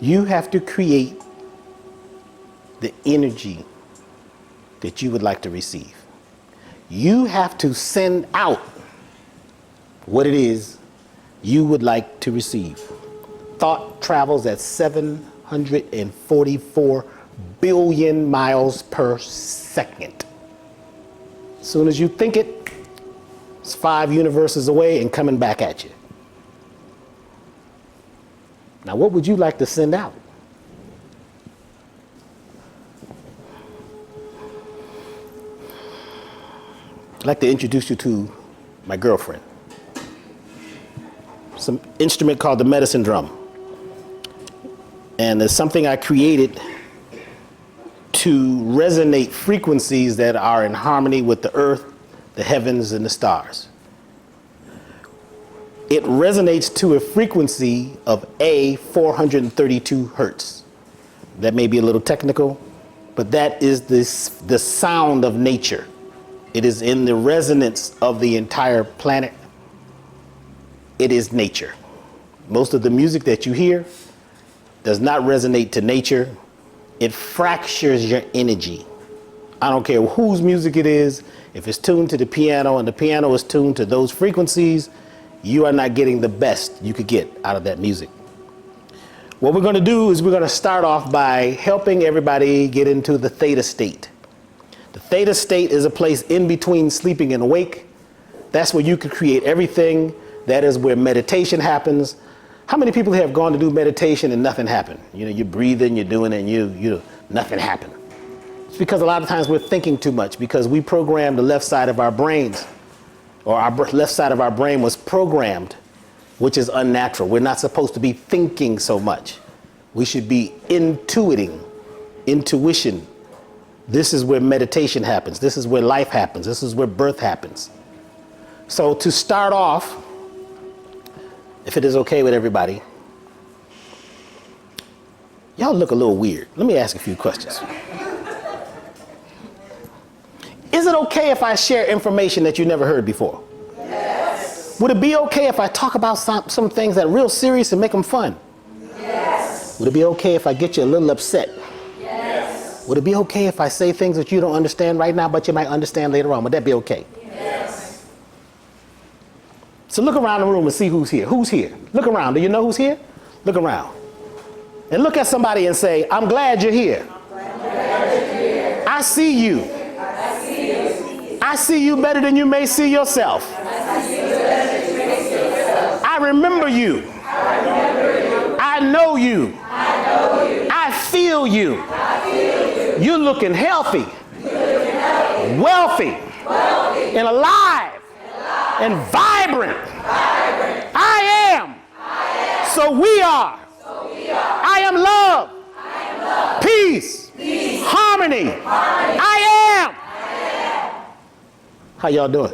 You have to create the energy that you would like to receive. You have to send out what it is you would like to receive. Thought travels at 744 billion miles per second. As soon as you think it, it's 5 universes away and coming back at you. Now, what would you like to send out? I'd like to introduce you to my girlfriend. Some instrument called the medicine drum. And it's something I created to resonate frequencies that are in harmony with the earth, the heavens, and the stars. It resonates to a frequency of 432 hertz. That may be a little technical, but that is the sound of nature. It is in the resonance of the entire planet. It is nature. Most of the music that you hear does not resonate to nature. It fractures your energy. I don't care whose music it is. If it's tuned to the piano and the piano is tuned to those frequencies, you are not getting the best you could get out of that music. What we're going to do is we're going to start off by helping everybody get into the theta state. The theta state is a place in between sleeping and awake. That's where you can create everything. That is where meditation happens. How many people have gone to do meditation and nothing happened? You know, you're breathing, you're doing it, and nothing happened. It's because a lot of times we're thinking too much because we program the left side of our brains, or our left side of our brain was programmed, which is unnatural. We're not supposed to be thinking so much. We should be intuiting, intuition. This is where meditation happens. This is where life happens. This is where birth happens. So to start off, if it is okay with everybody, y'all look a little weird. Let me ask a few questions. Is it okay if I share information that you never heard before? Yes. Would it be okay if I talk about some things that are real serious and make them fun? Yes. Would it be okay if I get you a little upset? Yes. Would it be okay if I say things that you don't understand right now, but you might understand later on? Would that be okay? Yes. So look around the room and see who's here. Who's here? Look around. Do you know who's here? Look around. And look at somebody and say, I'm glad you're here. I see you. I see you better than you may see yourself. I remember you. I know you. I feel you. You're looking healthy, wealthy, and alive, and vibrant. I am. So we are. I am love. Peace. Harmony. I am. How y'all doing?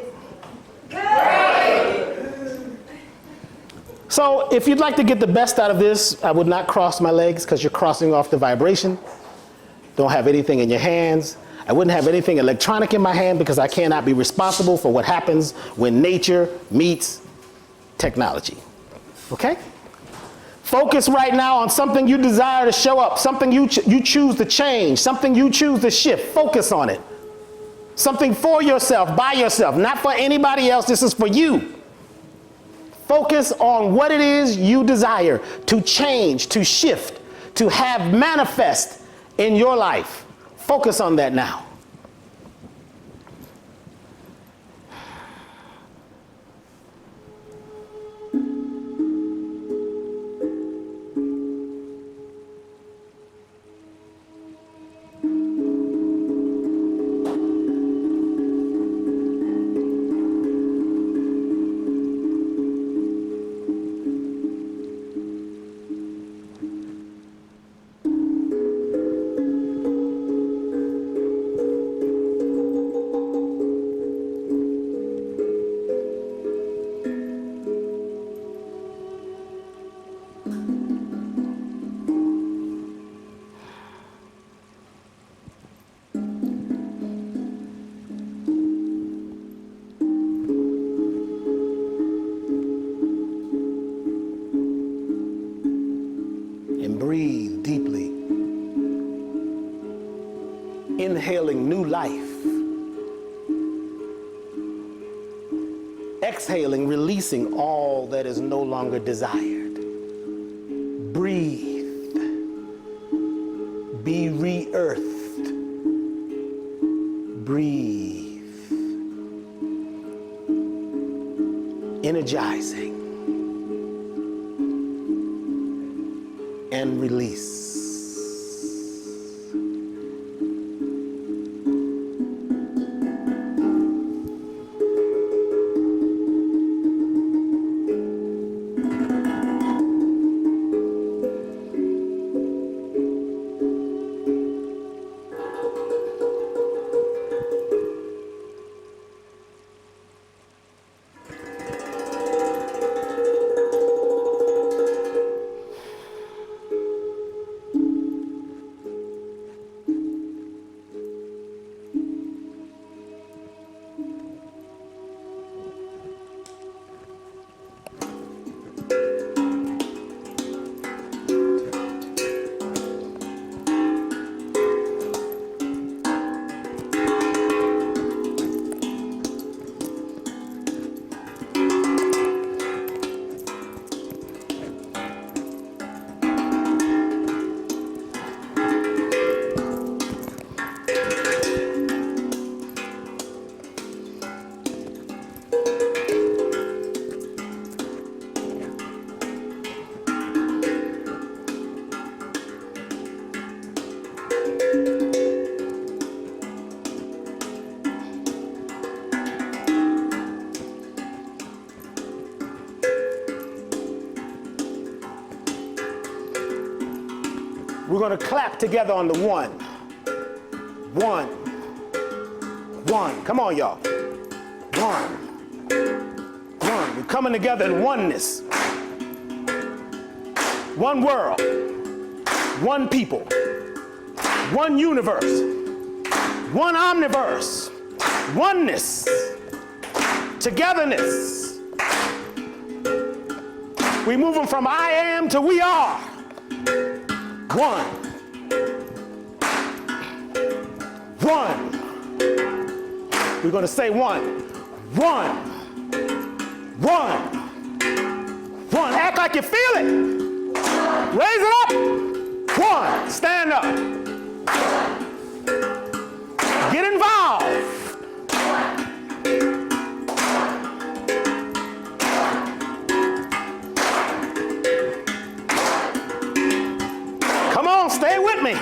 So if you'd like to get the best out of this, I would not cross my legs because you're crossing off the vibration. Don't have anything in your hands. I wouldn't have anything electronic in my hand because I cannot be responsible for what happens when nature meets technology. Okay? Focus right now on something you desire to show up, something you choose to change, something you choose to shift. Focus on it. Something for yourself, by yourself, not for anybody else. This is for you. Focus on what it is you desire to change, to shift, to have manifest in your life. Focus on that now. And breathe deeply. Inhaling new life. Exhaling, releasing all that is no longer desired. Breathe. Be re-earthed. Breathe. Energizing. And release. We're going to clap together on the one. One. One. Come on, y'all. One. One. We're coming together in oneness. One world. One people. One universe. One omniverse. Oneness. Togetherness. We move them from I am to we are. One. One. We're going to say one. One. One. One. Act like you feel it. Raise it up. One. Stand up. Get involved. Come on, stay with me.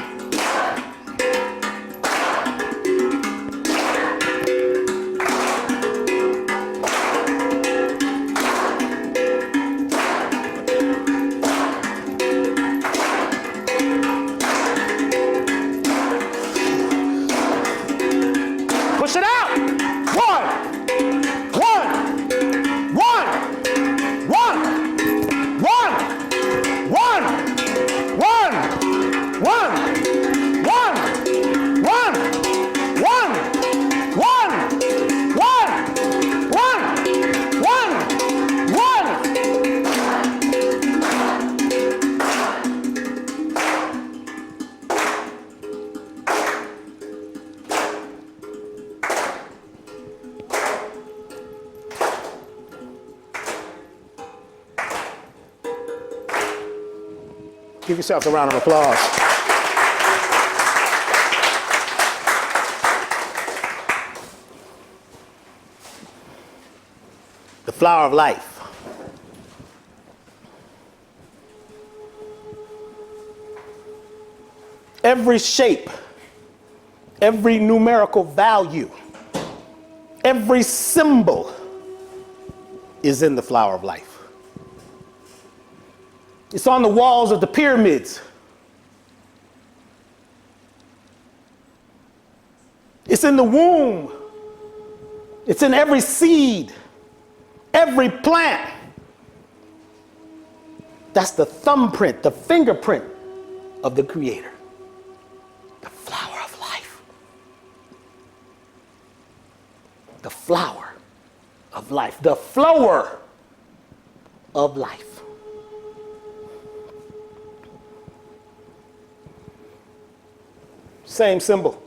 Push it out. One. One. One. One. One. One. One. One. One. One. One. One. One. One. One. One. Give yourself a round of applause. The flower of life. Every shape, every numerical value, every symbol is in the flower of life. It's on the walls of the pyramids. It's in the womb. It's in every seed, every plant. That's the thumbprint, the fingerprint of the Creator. The flower of life. The flower of life. The flower of life. Same symbol.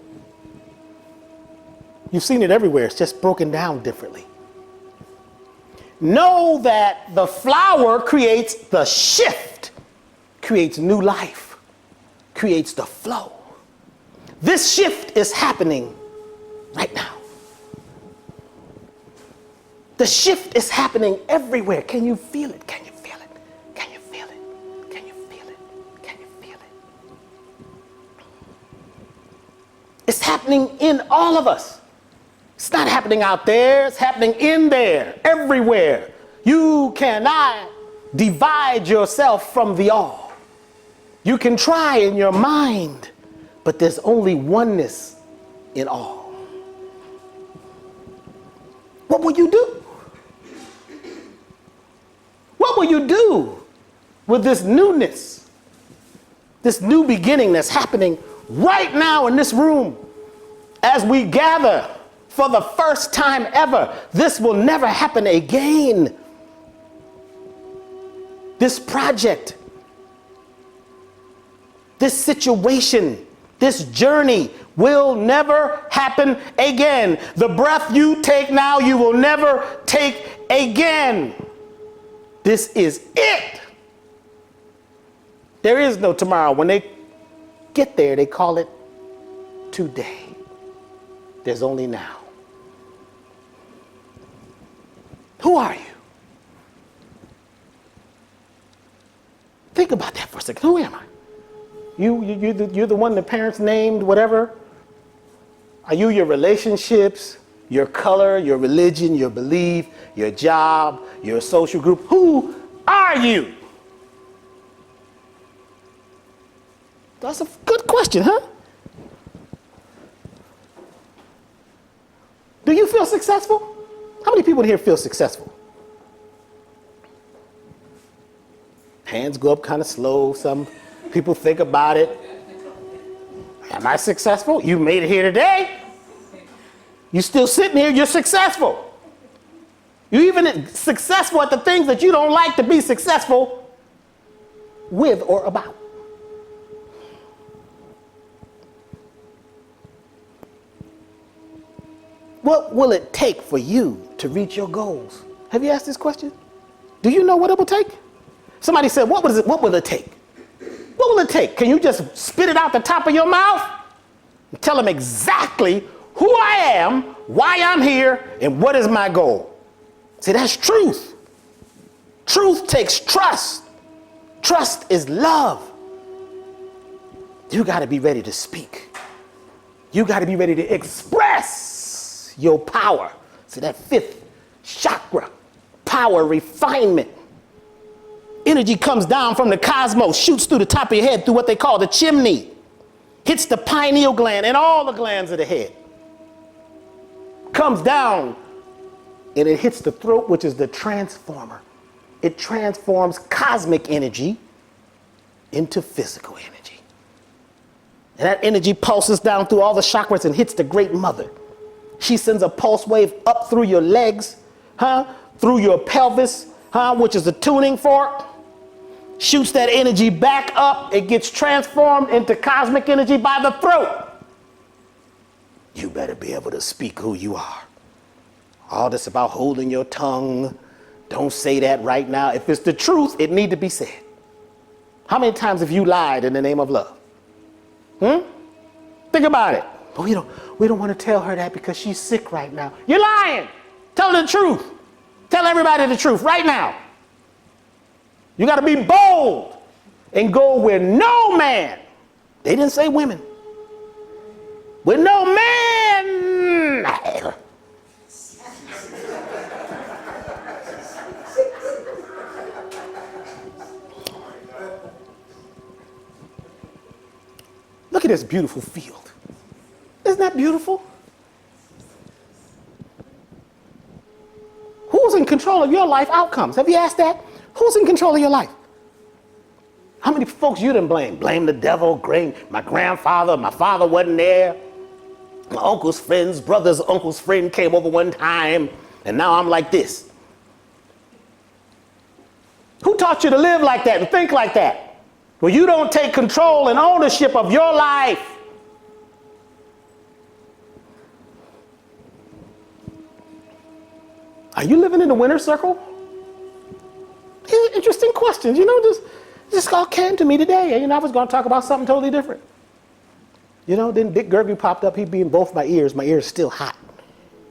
You've seen it everywhere. It's just broken down differently. Know that the flower creates the shift, creates new life, creates the flow. This shift is happening right now. The shift is happening everywhere. Can you feel it? Can you feel it? Can you feel it? Can you feel it? Can you feel it? It's happening in all of us. It's not happening out there, it's happening in there, everywhere. You cannot divide yourself from the all. You can try in your mind, but there's only oneness in all. What will you do? What will you do with this newness, this new beginning that's happening right now in this room as we gather for the first time ever? This will never happen again. This project, this situation, this journey will never happen again. The breath you take now, you will never take again. This is it. There is no tomorrow. When they get there, they call it today. There's only now. Who are you? Think about that for a second. Who am I? You're the one the parents named, whatever. Are you your relationships, your color, your religion, your belief, your job, your social group? Who are you? That's a good question, huh? Do you feel successful? How many people here feel successful? Hands go up kind of slow. Some people think about it. Am I successful? You made it here today. You still sitting here, you're successful. You're even successful at the things that you don't like to be successful with or about. What will it take for you to reach your goals? Have you asked this question? Do you know what it will take? Somebody said, what will it take? What will it take? Can you just spit it out the top of your mouth? And tell them exactly who I am, why I'm here, and what is my goal. See, that's truth. Truth takes trust. Trust is love. You got to be ready to speak. You got to be ready to express your power. See, that fifth chakra, power, refinement. Energy comes down from the cosmos, shoots through the top of your head through what they call the chimney, hits the pineal gland and all the glands of the head, comes down and it hits the throat, which is the transformer. It transforms cosmic energy into physical energy. And that energy pulses down through all the chakras and hits the great mother. She sends a pulse wave up through your legs, through your pelvis, which is the tuning fork, shoots that energy back up. It gets transformed into cosmic energy by the throat. You better be able to speak who you are. All this about holding your tongue, don't say that right now. If it's the truth, it need to be said. How many times have you lied in the name of love? Think about it. But we don't want to tell her that because she's sick right now. You're lying. Tell her the truth. Tell everybody the truth right now. You got to be bold and go where no man, they didn't say women, where no man. Look at this beautiful field. Isn't that beautiful? Who's in control of your life outcomes? Have you asked that? Who's in control of your life? How many folks you done blame? Blame the devil, my grandfather, my father wasn't there. My uncle's friend's brother's uncle's friend came over one time, and now I'm like this. Who taught you to live like that and think like that? Well, you don't take control and ownership of your life. Are you living in the winner's circle? These are interesting questions. You know, this all came to me today. You know, I was going to talk about something totally different. You know, then Dick Gregory popped up. He'd be in both my ears. My ear is still hot.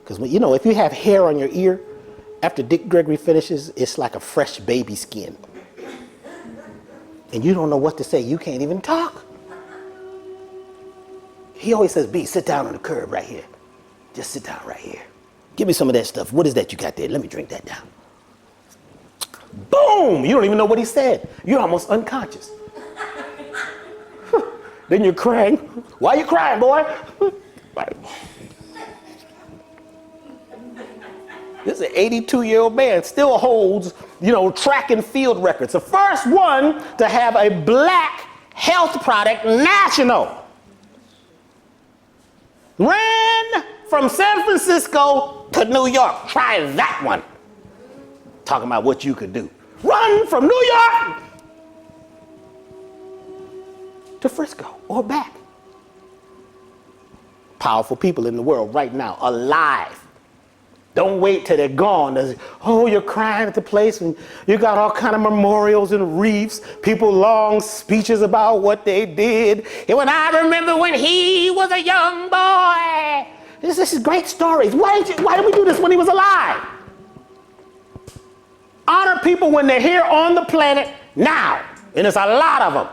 Because, you know, if you have hair on your ear, after Dick Gregory finishes, it's like a fresh baby skin. And you don't know what to say. You can't even talk. He always says, B, sit down on the curb right here. Just sit down right here. Give me some of that stuff. What is that you got there? Let me drink that down. Boom! You don't even know what he said. You're almost unconscious. Then you're crying. Why are you crying, boy? This is an 82-year-old man, still holds, you know, track and field records. The first one to have a black health product national. Ran from San Francisco to New York. Try that one. Talking about what you could do. Run from New York to Frisco or back. Powerful people in the world right now, alive. Don't wait till they're gone. Oh, you're crying at the place and you got all kind of memorials and wreaths, people long speeches about what they did. And when I remember when he was a young boy. This is great stories. Why did we do this when he was alive? Honor people when they're here on the planet now. And there's a lot of them.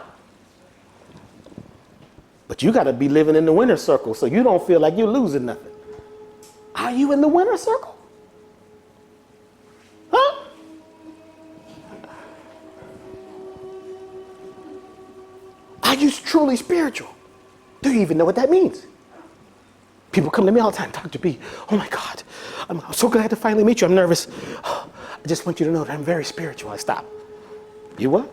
But you got to be living in the winner's circle so you don't feel like you're losing nothing. Are you in the winner's circle? Huh? Are you truly spiritual? Do you even know what that means? People come to me all the time, Dr. B, oh my God, I'm so glad to finally meet you. I'm nervous. I just want you to know that I'm very spiritual. I stop. You what?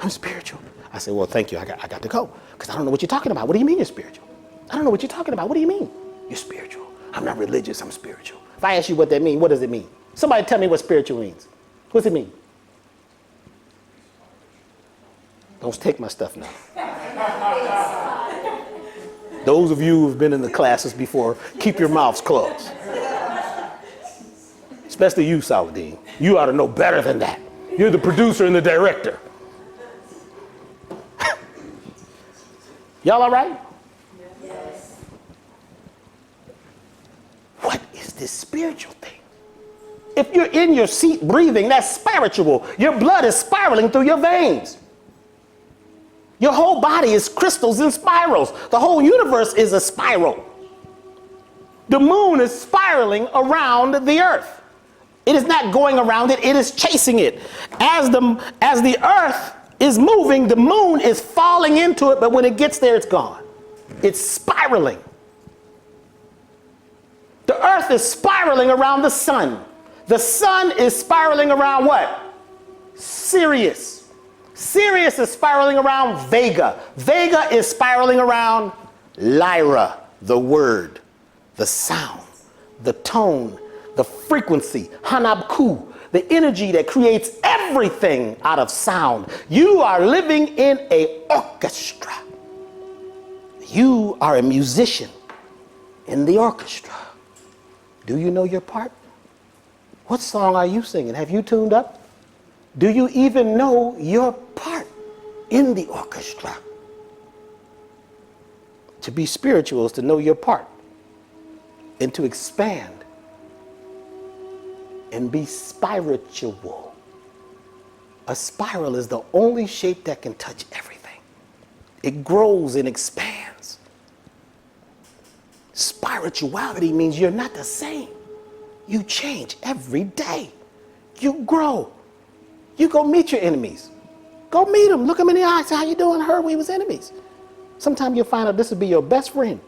I'm spiritual. I say, well, thank you. I got to go because I don't know what you're talking about. What do you mean you're spiritual? I don't know what you're talking about. What do you mean? You're spiritual. I'm not religious. I'm spiritual. If I ask you what that means, what does it mean? Somebody tell me what spiritual means. What's it mean? Don't take my stuff now. Those of you who've been in the classes before, keep your mouths closed. Especially you, Salahdeen. You ought to know better than that. You're the producer and the director. Y'all all right? Yes. What is this spiritual thing? If you're in your seat breathing, that's spiritual. Your blood is spiraling through your veins. Your whole body is crystals and spirals. The whole universe is a spiral. The moon is spiraling around the earth. It is not going around it, it is chasing it. As the earth is moving, the moon is falling into it, but when it gets there, it's gone. It's spiraling. The earth is spiraling around the sun. The sun is spiraling around what? Sirius. Sirius is spiraling around Vega. Vega is spiraling around Lyra, the word, the sound, the tone, the frequency, Hanabku, the energy that creates everything out of sound. You are living in an orchestra. You are a musician in the orchestra. Do you know your part? What song are you singing? Have you tuned up? Do you even know your part in the orchestra? To be spiritual is to know your part and to expand and be spiritual. A spiral is the only shape that can touch everything. It grows and expands. Spirituality means you're not the same. You change every day. You grow. You go meet your enemies. Go meet them. Look them in the eyes. Say, how you doing? I heard we was enemies. Sometimes you'll find out this will be your best friend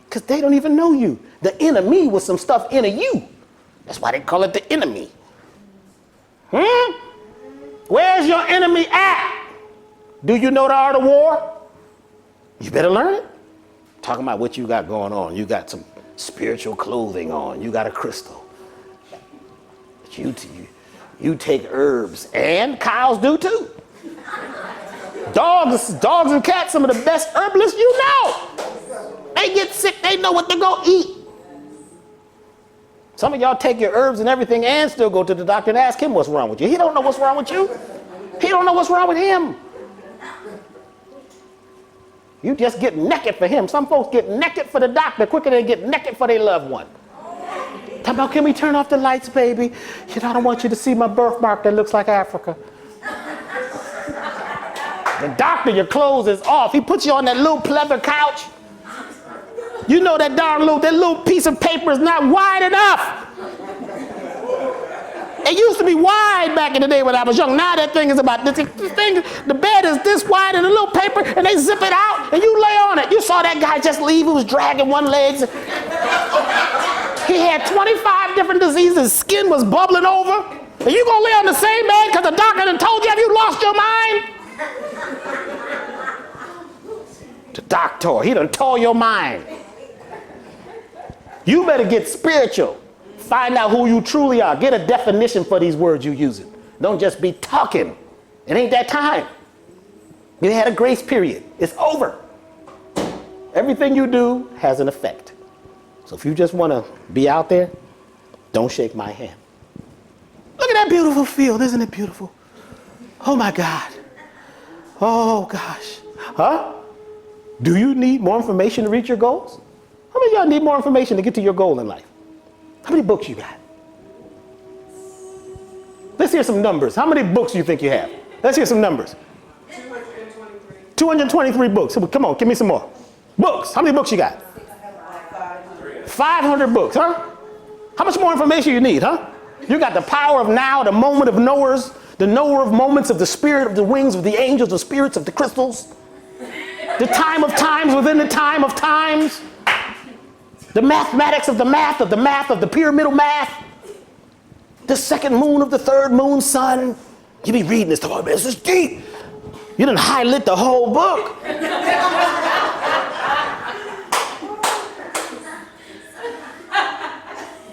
because they don't even know you. The enemy was some stuff in you. That's why they call it the enemy. Where's your enemy at? Do you know the art of war? You better learn it. Talking about what you got going on. You got some spiritual clothing on. You got a crystal. You take herbs, and cows do too. Dogs and cats, some of the best herbalists you know. They get sick, they know what they're gonna eat. Some of y'all take your herbs and everything and still go to the doctor and ask him what's wrong with you. He don't know what's wrong with you. He don't know what's wrong with him. You just get naked for him. Some folks get naked for the doctor quicker than they get naked for their loved one. Talk about, can we turn off the lights, baby? You know, I don't want you to see my birthmark that looks like Africa. The doctor, your clothes is off. He puts you on that little pleather couch. You know that darn that little piece of paper is not wide enough. It used to be wide back in the day when I was young. Now that thing is about this thing. The bed is this wide and the little paper, and they zip it out, and you lay on it. You saw that guy just leave. He was dragging one leg. He had 25 different diseases. His skin was bubbling over. And you gonna lay on the same bed because the doctor done told you, have you lost your mind? The doctor, he done tore your mind. You better get spiritual. Find out who you truly are. Get a definition for these words you're using. Don't just be talking. It ain't that time. You had a grace period. It's over. Everything you do has an effect. So if you just want to be out there, don't shake my hand. Look at that beautiful field. Isn't it beautiful? Oh my God. Oh gosh. Huh? Do you need more information to reach your goals? How many of y'all need more information to get to your goal in life? How many books you got? Let's hear some numbers. How many books do you think you have? Let's hear some numbers. 223. 223 books. Come on, give me some more. Books. How many books you got? 500 books, huh? How much more information you need, huh? You got the power of now, the moment of knowers, the knower of moments, of the spirit, of the wings, of the angels, the spirits, of the crystals, the time of times within the time of times, the mathematics of the math, of the pyramidal math, the second moon of the third moon sun. You be reading this, oh man, this is deep. You done highlight the whole book.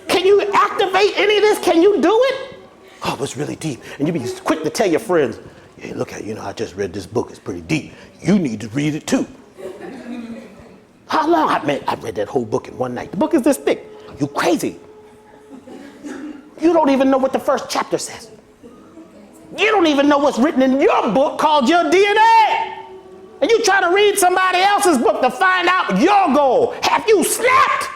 Can you activate any of this? Can you do it? Oh, it's really deep. And you be quick to tell your friends, hey, look at, I just read this book. It's pretty deep. You need to read it too. How long? I read that whole book in one night. The book is this thick. You crazy. You don't even know what the first chapter says. You don't even know what's written in your book called your DNA. And you try to read somebody else's book to find out your goal. Have you slept?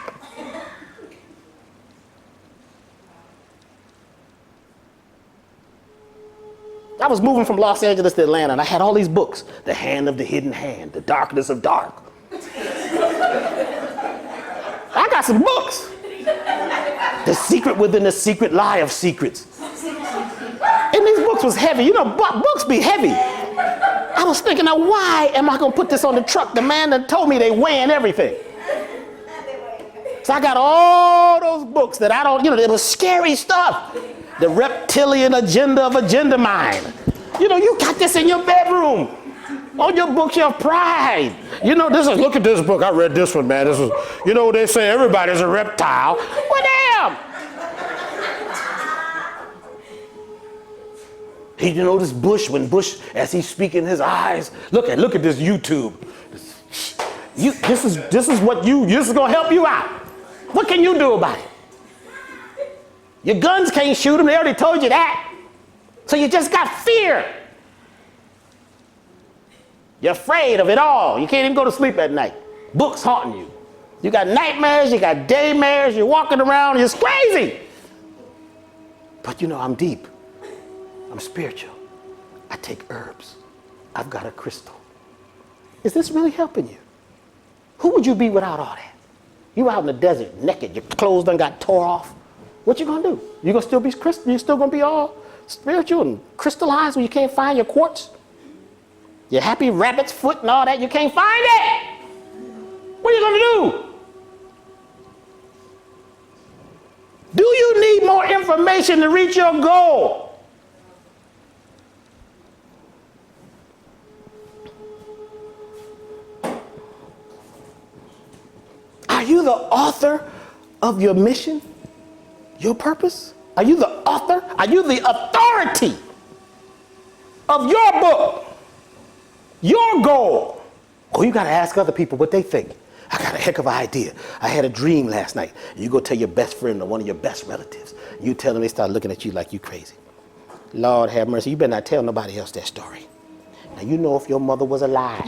I was moving from Los Angeles to Atlanta, and I had all these books. The Hand of the Hidden Hand, The Darkness of Dark. I got some books. The Secret Within the Secret Lie of Secrets. And these books was heavy. Books be heavy. I was thinking, now why am I going to put this on the truck? The man that told me they weighing everything. So I got all those books that I don't, it was scary stuff. The reptilian agenda of agenda mind. You got this in your bedroom. On your bookshelf, pride. Look at this book. I read this one, man. This was, they say everybody's a reptile. Well, damn. This Bush, when Bush, as he's speaking, his eyes, look at this YouTube. This is going to help you out. What can you do about it? Your guns can't shoot them. They already told you that. So you just got fear. You're afraid of it all. You can't even go to sleep at night. Books haunting you. You got nightmares, you got daymares, you're walking around, you're crazy. But I'm deep. I'm spiritual. I take herbs. I've got a crystal. Is this really helping you? Who would you be without all that? You out in the desert, naked, your clothes done got tore off. What you gonna do? You gonna still be you still gonna be all spiritual and crystallized when you can't find your quartz? Your happy rabbit's foot and all that, you can't find it. What are you gonna do? Do you need more information to reach your goal? Are you the author of your mission? Your purpose? Are you the author? Are you the authority of your book? Your goal? Oh, you got to ask other people what they think. I got a heck of an idea. I had a dream last night. You go tell your best friend or one of your best relatives. You tell them, they start looking at you like you crazy. Lord have mercy. You better not tell nobody else that story. Now, you know if your mother was alive.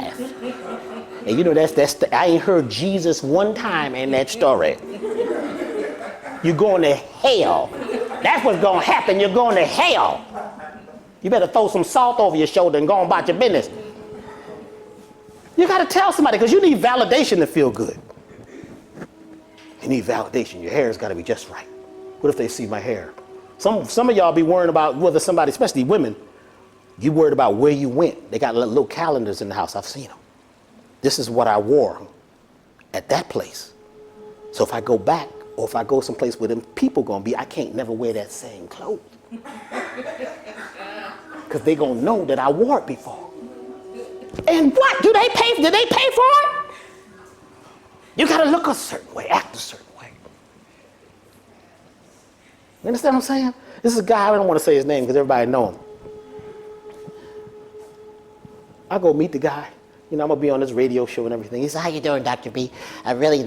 And you know I ain't heard Jesus one time in that story. You're going to hell. That's what's going to happen. You're going to hell. You better throw some salt over your shoulder and go on about your business. You got to tell somebody because you need validation to feel good. You need validation. Your hair's got to be just right. What if they see my hair? Some of y'all be worrying about whether somebody, especially women, you worried about where you went. They got little calendars in the house. I've seen them. This is what I wore at that place. So if I go back or if I go someplace where them people going to be, I can't never wear that same clothes. Because they going to know that I wore it before. And what? Did they pay for it? You got to look a certain way, act a certain way. You understand what I'm saying? This is a guy, I don't want to say his name because everybody know him. I go meet the guy. You know, I'm going to be on this radio show and everything. He said, how you doing, Dr. B? I really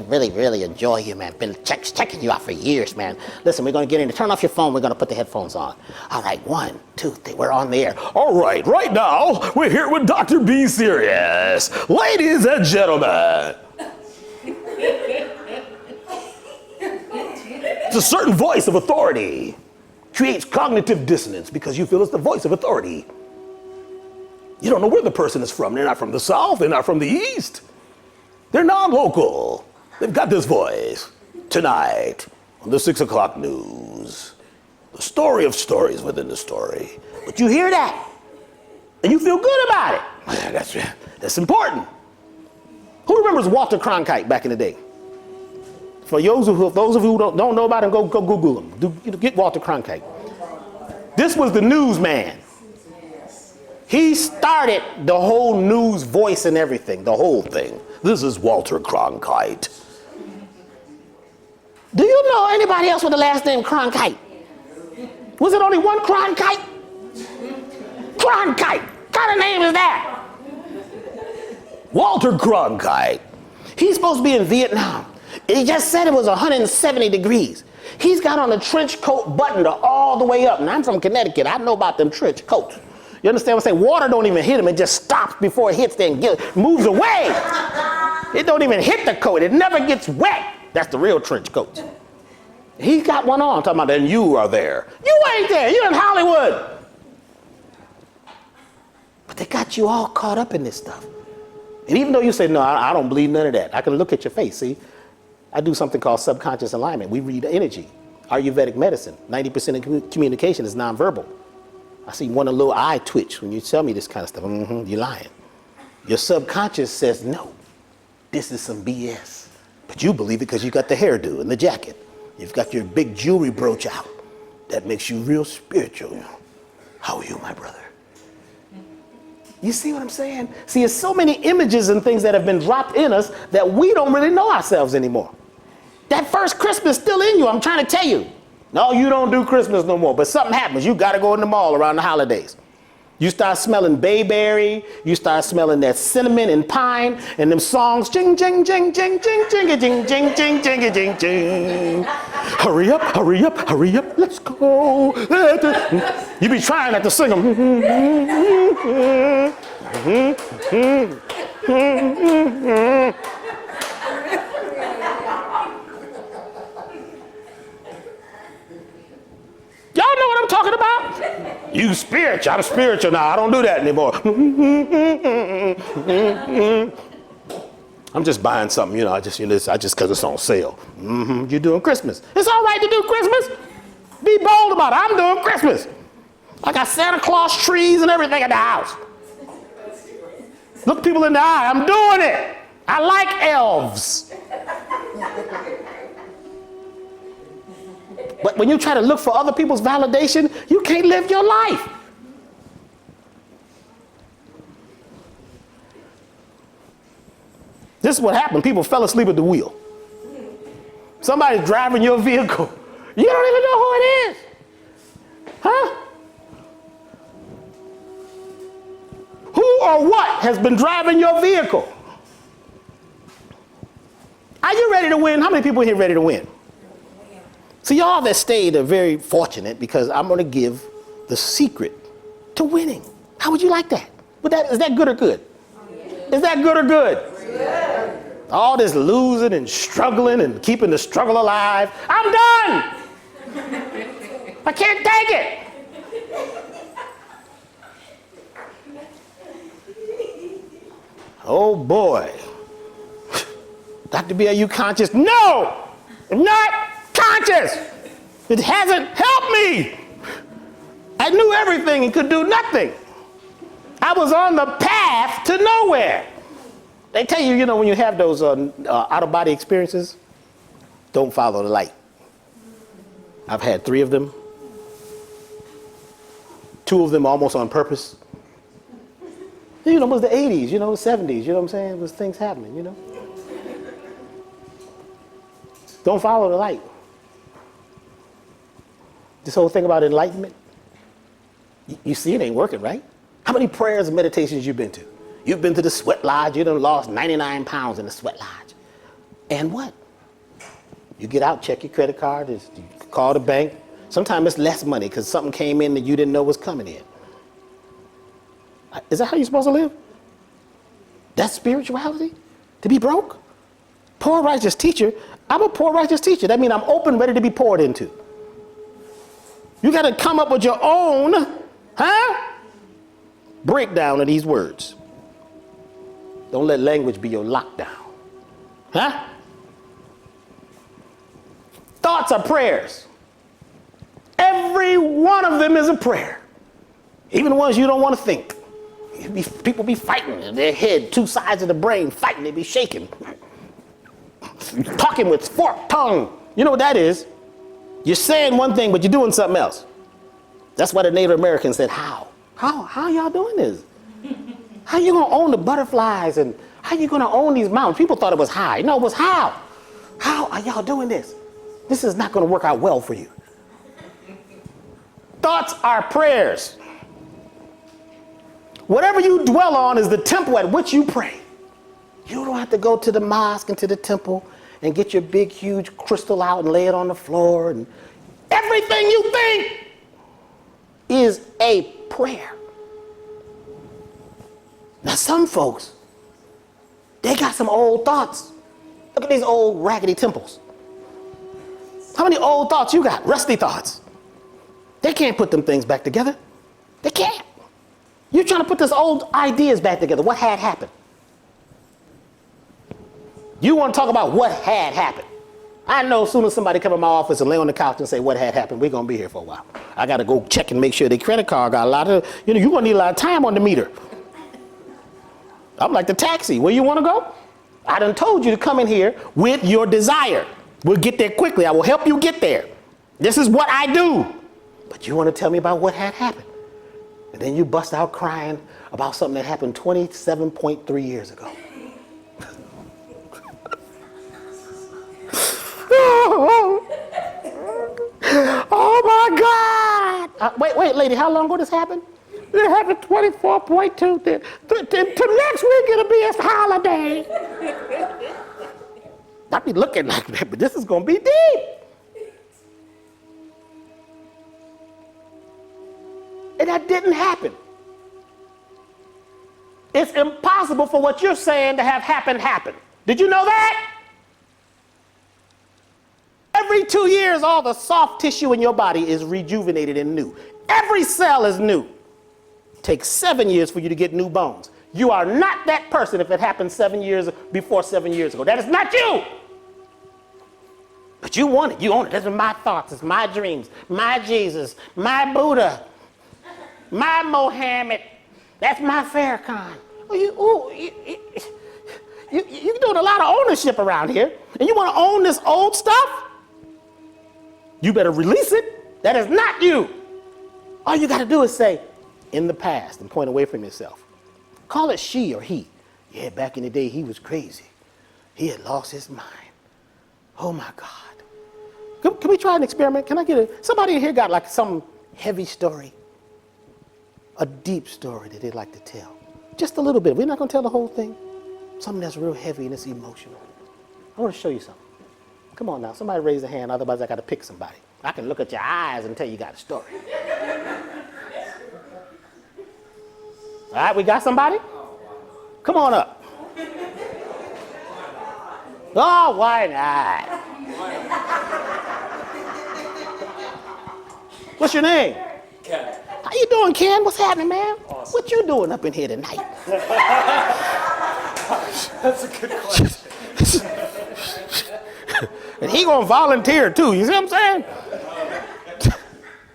enjoy you, man. Been checking you out for years, man. Listen, we're going to get in. Turn off your phone. We're going to put the headphones on. All right, 1, 2, 3. We're on the air. All right now, we're here with Dr. B. Sirius. Ladies and gentlemen. It's a certain voice of authority. Creates cognitive dissonance because you feel it's the voice of authority. You don't know where the person is from. They're not from the South. They're not from the East. They're non-local. They've got this voice. Tonight, on the 6 o'clock news, the story of stories within the story. But you hear that, and you feel good about it. That's important. Who remembers Walter Cronkite back in the day? For those of you who don't know about him, go Google him. Get Walter Cronkite. This was the newsman. He started the whole news voice and everything, the whole thing. This is Walter Cronkite. Do you know anybody else with the last name Cronkite? Was it only one Cronkite? Cronkite. What kind of name is that? Walter Cronkite. He's supposed to be in Vietnam. He just said it was 170 degrees. He's got on a trench coat buttoned all the way up. And I'm from Connecticut. I know about them trench coats. You understand what I'm saying? Water don't even hit him. It just stops before it hits them and moves away. It don't even hit the coat. It never gets wet. That's the real trench coat. He's got one on. I'm talking about, and you are there. You ain't there. You're in Hollywood. But they got you all caught up in this stuff. And even though you say, no, I don't believe none of that. I can look at your face. See, I do something called subconscious alignment. We read energy. Ayurvedic medicine. 90% of communication is nonverbal. I see one little eye twitch when you tell me this kind of stuff. You're lying. Your subconscious says, no, this is some BS. But you believe it because you got the hairdo and the jacket. You've got your big jewelry brooch out. That makes you real spiritual. How are you, my brother? You see what I'm saying? See, there's so many images and things that have been dropped in us that we don't really know ourselves anymore. That first Christmas still in you, I'm trying to tell you. No, you don't do Christmas no more, but something happens. You got to go in the mall around the holidays. You start smelling bayberry, you start smelling that cinnamon and pine, and them songs, jing, jing, jing, jing, jing, jing, jing, jing, jing, jing, jing, jing. Hurry up, hurry up, hurry up, let's go. You be trying not to sing them. Y'all know what I'm talking about? You spiritual. I'm spiritual now. I don't do that anymore. I'm just buying something, you know. I just because it's on sale. You're doing Christmas. It's all right to do Christmas. Be bold about it. I'm doing Christmas. I got Santa Claus trees and everything in the house. Look people in the eye. I'm doing it. I like elves. But when you try to look for other people's validation, you can't live your life. This is what happened. People fell asleep at the wheel. Somebody's driving your vehicle. You don't even know who it is. Huh? Who or what has been driving your vehicle? Are you ready to win? How many people here ready to win? So y'all that stayed are very fortunate because I'm going to give the secret to winning. How would you like that? Is that good or good? Is that good or good? Yeah. All this losing and struggling and keeping the struggle alive. I'm done. I can't take it. Oh boy. Dr. B, are you conscious? No, I'm not conscious. It hasn't helped me. I knew everything and could do nothing. I was on the path to nowhere. They tell you, when you have those out-of-body experiences, don't follow the light. I've had 3 of them. 2 of them almost on purpose. It was the 80s, the 70s, you know what I'm saying? It was things happening, Don't follow the light. This whole thing about enlightenment, you see it ain't working, right? How many prayers and meditations you've been to? You've been to the sweat lodge, you done lost 99 pounds in the sweat lodge. And what? You get out, check your credit card, you call the bank. Sometimes it's less money because something came in that you didn't know was coming in. Is that how you're supposed to live? That's spirituality? To be broke? Poor righteous teacher. I'm a poor righteous teacher. That means I'm open, ready to be poured into. You got to come up with your own, breakdown of these words. Don't let language be your lockdown. Thoughts are prayers. Every one of them is a prayer. Even the ones you don't want to think. People be fighting in their head, 2 sides of the brain fighting, they be shaking. Talking with forked tongue. You know what that is? You're saying one thing, but you're doing something else. That's why the Native Americans said, how y'all doing this? How you gonna own the butterflies and how you gonna own these mountains? People thought it was high. No, it was how. How are y'all doing this? This is not gonna work out well for you. Thoughts are prayers. Whatever you dwell on is the temple at which you pray. You don't have to go to the mosque and to the temple and get your big, huge crystal out and lay it on the floor. And everything you think is a prayer. Now, some folks, they got some old thoughts. Look at these old raggedy temples. How many old thoughts you got? Rusty thoughts. They can't put them things back together. They can't. You're trying to put these old ideas back together. What had happened? You want to talk about what had happened. I know as soon as somebody come in my office and lay on the couch and say what had happened, we're going to be here for a while. I got to go check and make sure their credit card got a lot of, you're going to need a lot of time on the meter. I'm like the taxi. Where you want to go? I done told you to come in here with your desire. We'll get there quickly. I will help you get there. This is what I do. But you want to tell me about what had happened. And then you bust out crying about something that happened 27.3 years ago. Oh my God! Wait, lady, how long ago this happened? It happened 24.2. To next week it'll be a holiday. I'll be looking like that, but this is gonna be deep. And that didn't happen. It's impossible for what you're saying to have happened happen. Did you know that? Every 2 years, all the soft tissue in your body is rejuvenated and new. Every cell is new. It takes 7 years for you to get new bones. You are not that person if it happened 7 years before 7 years ago. That is not you. But you want it. You own it. Those are my thoughts. It's my dreams. My Jesus. My Buddha. My Mohammed. That's my Farrakhan. You're doing a lot of ownership around here. And you want to own this old stuff? You better release it. That is not you. All you got to do is say, in the past, and point away from yourself. Call it she or he. Yeah, back in the day, he was crazy. He had lost his mind. Oh my God. Can we try an experiment? Can I get somebody in here got like some heavy story? A deep story that they'd like to tell. Just a little bit. We're not going to tell the whole thing. Something that's real heavy and it's emotional. I want to show you something. Come on now, somebody raise a hand, otherwise I got to pick somebody. I can look at your eyes and tell you got a story. All right, we got somebody? Come on up. Oh, why not? What's your name? Ken. How you doing, Ken? What's happening, man? Awesome. What you doing up in here tonight? That's a good question. And he gonna volunteer too, you see what I'm saying?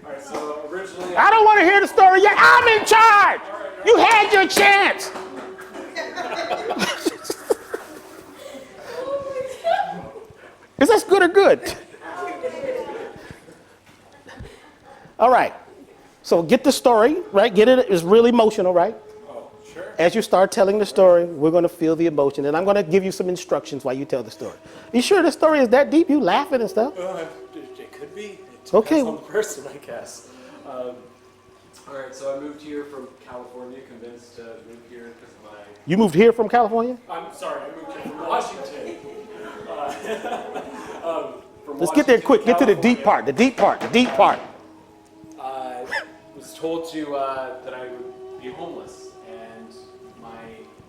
All right, so originally... I don't want to hear the story yet. I'm in charge. You had your chance. Is this good or good? All right. So get the story, right? Get it. It's really emotional, right? Oh, sure. As you start telling the story, we're going to feel the emotion, and I'm going to give you some instructions while you tell the story. You sure the story is that deep? You laughing and stuff? It could be. It depends Okay. on the person, I guess. All right, so I moved here from California, convinced to move here because my... You moved here from California? I'm sorry, I moved here from Washington. Let's get there quick. Get to the deep part. The deep part. The deep part. I was told to that I would be homeless, and my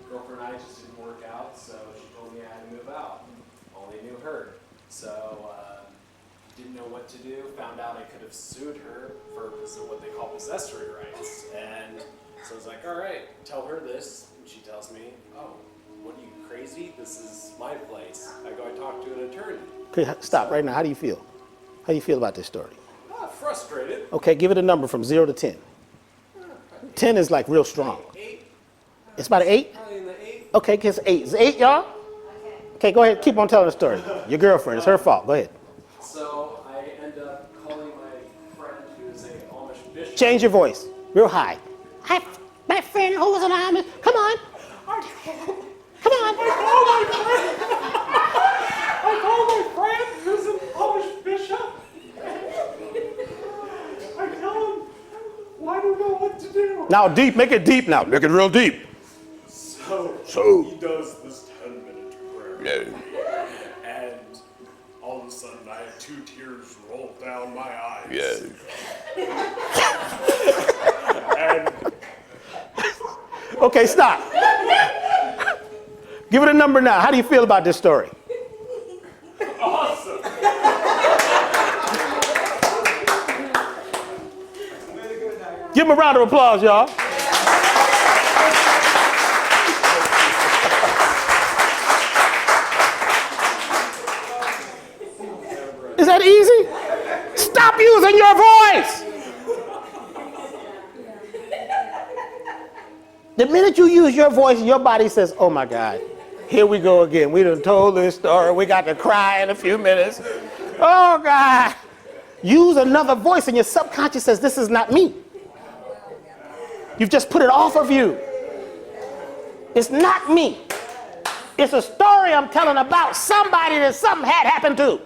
girlfriend and I just didn't work out, so she told me I had to move out. Only knew her, so didn't know what to do. Found out I could have sued her for what they call possessory rights, and so I was like, all right, tell her this, and she tells me, oh, what are you, crazy? This is my place. I go, I talked to an attorney. Okay, stop right now. How do you feel? How do you feel about this story? Frustrated. Okay, give it a number from 0 to 10. 10 is like real strong. 8. It's about an 8? Probably in the 8. Okay, it's 8. Is it 8, y'all? Okay, go ahead. Keep on telling the story. Your girlfriend. It's her fault. Go ahead. So I end up calling my friend who's a Amish bishop. Change your voice. Real high. My friend who was an Amish. Come on. Come on. I called my friend who's an Amish bishop. I tell him, well, I don't know what to do. Now deep. Make it deep now. Make it real deep. So he does this 10-minute prayer. Yeah. And all of a sudden I had 2 tears roll down my eyes. Yeah. And Okay, stop. Give it a number now. How do you feel about this story? awesome. Give him a round of applause, y'all. Is that easy? Stop using your voice. The minute you use your voice, your body says, oh my God, here we go again. We done told this story. We got to cry in a few minutes. Oh God. Use another voice and your subconscious says, this is not me. You've just put it off of you. It's not me. It's a story I'm telling about somebody that something had happened to.